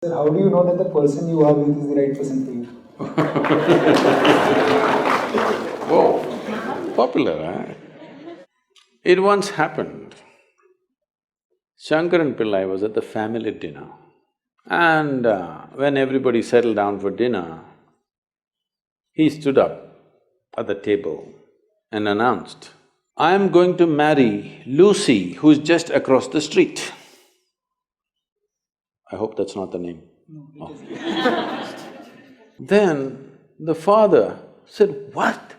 Sir, how do you know that the person you are with is the right person for you? Whoa, popular, huh? It once happened. Shankaran Pillai was at the family dinner, and when everybody settled down for dinner, he stood up at the table and announced, "I am going to marry Lucy, who's just across the street." I hope that's not the name. No, it is. Then the father said, "What?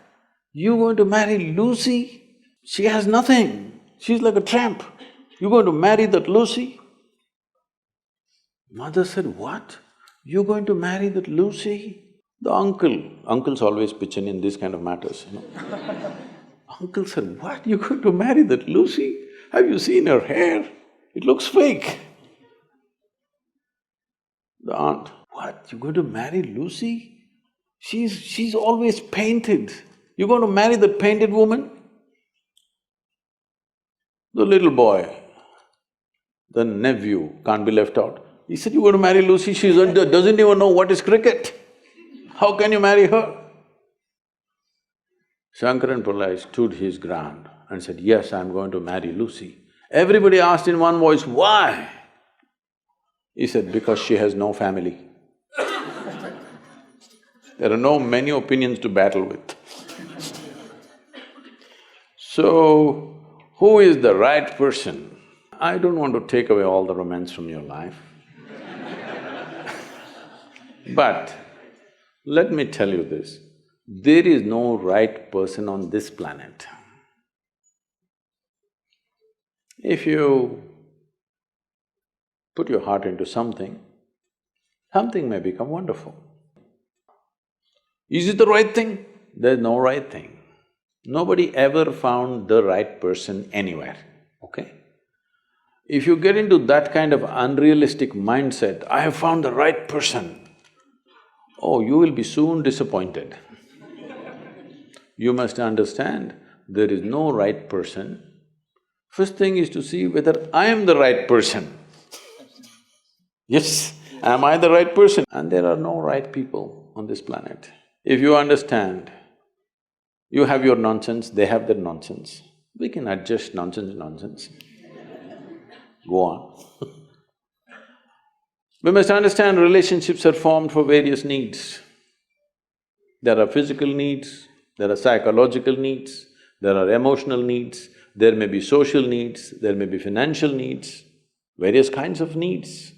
You going to marry Lucy? She has nothing. She's like a tramp. You going to marry that Lucy?" Mother said, "What? You going to marry that Lucy?" The uncles always pitch in this kind of matters, you know. Uncle said, "What? You going to marry that Lucy? Have you seen her hair? It looks fake." The aunt, "What? You going to marry Lucy? She's always painted. You going to marry that painted woman?" The little boy, the nephew, can't be left out. He said, "You going to marry Lucy? She doesn't even know what is cricket. How can you marry her?" Shankaran Pillai stood his ground and said, "Yes, I'm going to marry Lucy." Everybody asked in one voice, "Why?" He said, "Because she has no family." There are no many opinions to battle with. So, who is the right person? I don't want to take away all the romance from your life. But let me tell you this, there is no right person on this planet. If you put your heart into something, something may become wonderful. Is it the right thing? There's no right thing. Nobody ever found the right person anywhere, okay? If you get into that kind of unrealistic mindset, "I have found the right person," oh, you will be soon disappointed. You must understand, there is no right person. First thing is to see whether I am the right person. Yes, am I the right person? And there are no right people on this planet. If you understand, you have your nonsense, they have their nonsense, we can adjust nonsense. Go on. We must understand relationships are formed for various needs. There are physical needs, there are psychological needs, there are emotional needs, there may be social needs, there may be financial needs, various kinds of needs.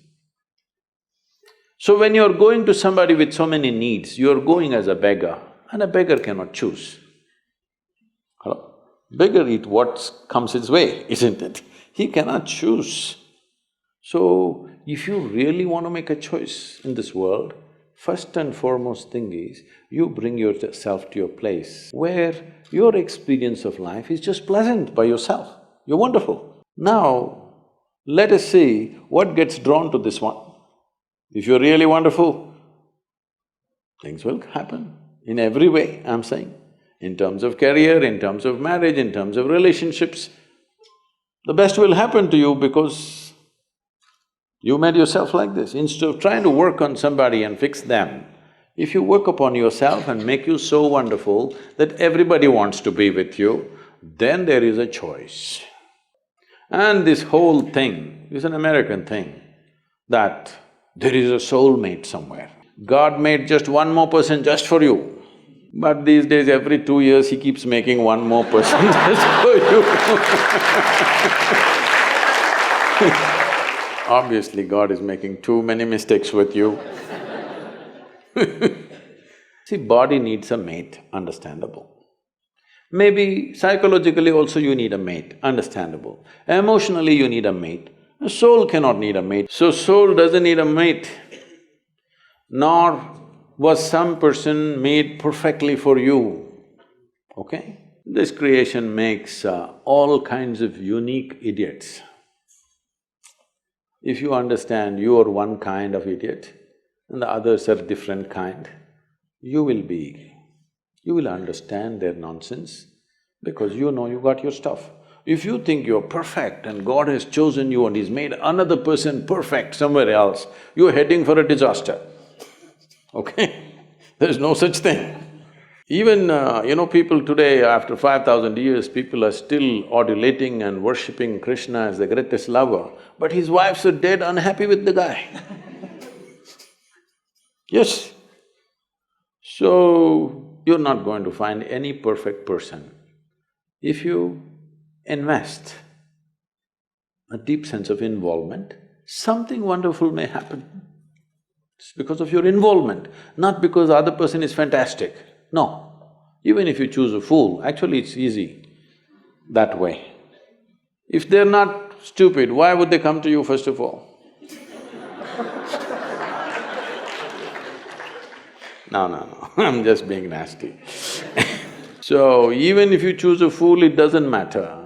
So when you're going to somebody with so many needs, you're going as a beggar, and a beggar cannot choose. Hello? Beggar eat what comes his way, isn't it? He cannot choose. So, if you really want to make a choice in this world, first and foremost thing is, you bring yourself to your place where your experience of life is just pleasant by yourself. You're wonderful. Now, let us see what gets drawn to this one. If you're really wonderful, things will happen in every way, I'm saying. In terms of career, in terms of marriage, in terms of relationships, the best will happen to you because you made yourself like this. Instead of trying to work on somebody and fix them, if you work upon yourself and make you so wonderful that everybody wants to be with you, then there is a choice. And this whole thing is an American thing, that there is a soulmate somewhere. God made just one more person just for you. But these days, every 2 years, he keeps making one more person just for you. Obviously, God is making too many mistakes with you. See, body needs a mate, understandable. Maybe psychologically also you need a mate, understandable. Emotionally you need a mate. A soul cannot need a mate. So soul doesn't need a mate, nor was some person made perfectly for you, okay? This creation makes all kinds of unique idiots. If you understand you are one kind of idiot and the others are different kind, you will understand their nonsense because you know you got your stuff. If you think you're perfect and God has chosen you and He's made another person perfect somewhere else, you're heading for a disaster, okay? There's no such thing. Even, people today, after 5,000 years, people are still adulating and worshipping Krishna as the greatest lover, but his wives are dead unhappy with the guy. Yes. So, you're not going to find any perfect person. If you invest a deep sense of involvement, something wonderful may happen. It's because of your involvement, not because the other person is fantastic. No. Even if you choose a fool, actually it's easy that way. If they're not stupid, why would they come to you first of all? No, I'm just being nasty. So, even if you choose a fool, it doesn't matter.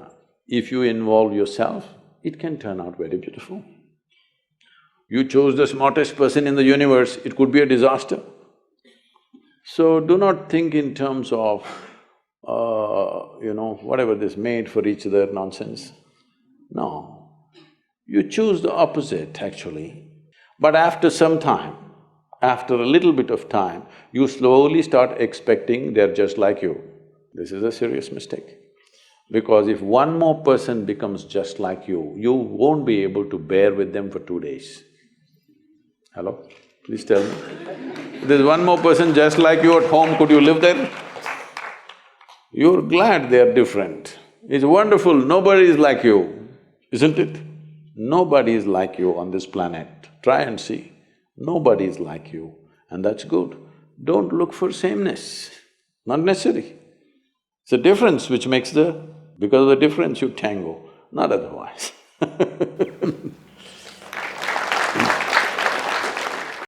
If you involve yourself, it can turn out very beautiful. You chose the smartest person in the universe, it could be a disaster. So, do not think in terms of, whatever this made for each other nonsense. No, you choose the opposite actually. But after some time, after a little bit of time, you slowly start expecting they're just like you. This is a serious mistake. Because if one more person becomes just like you won't be able to bear with them for 2 days. Hello? Please tell me. If there's one more person just like you at home, could you live there? You're glad they're different. It's wonderful, nobody is like you, isn't it? Nobody is like you on this planet. Try and see. Nobody is like you, and that's good. Don't look for sameness, not necessary. It's the difference which makes the… because of the difference you tango, not otherwise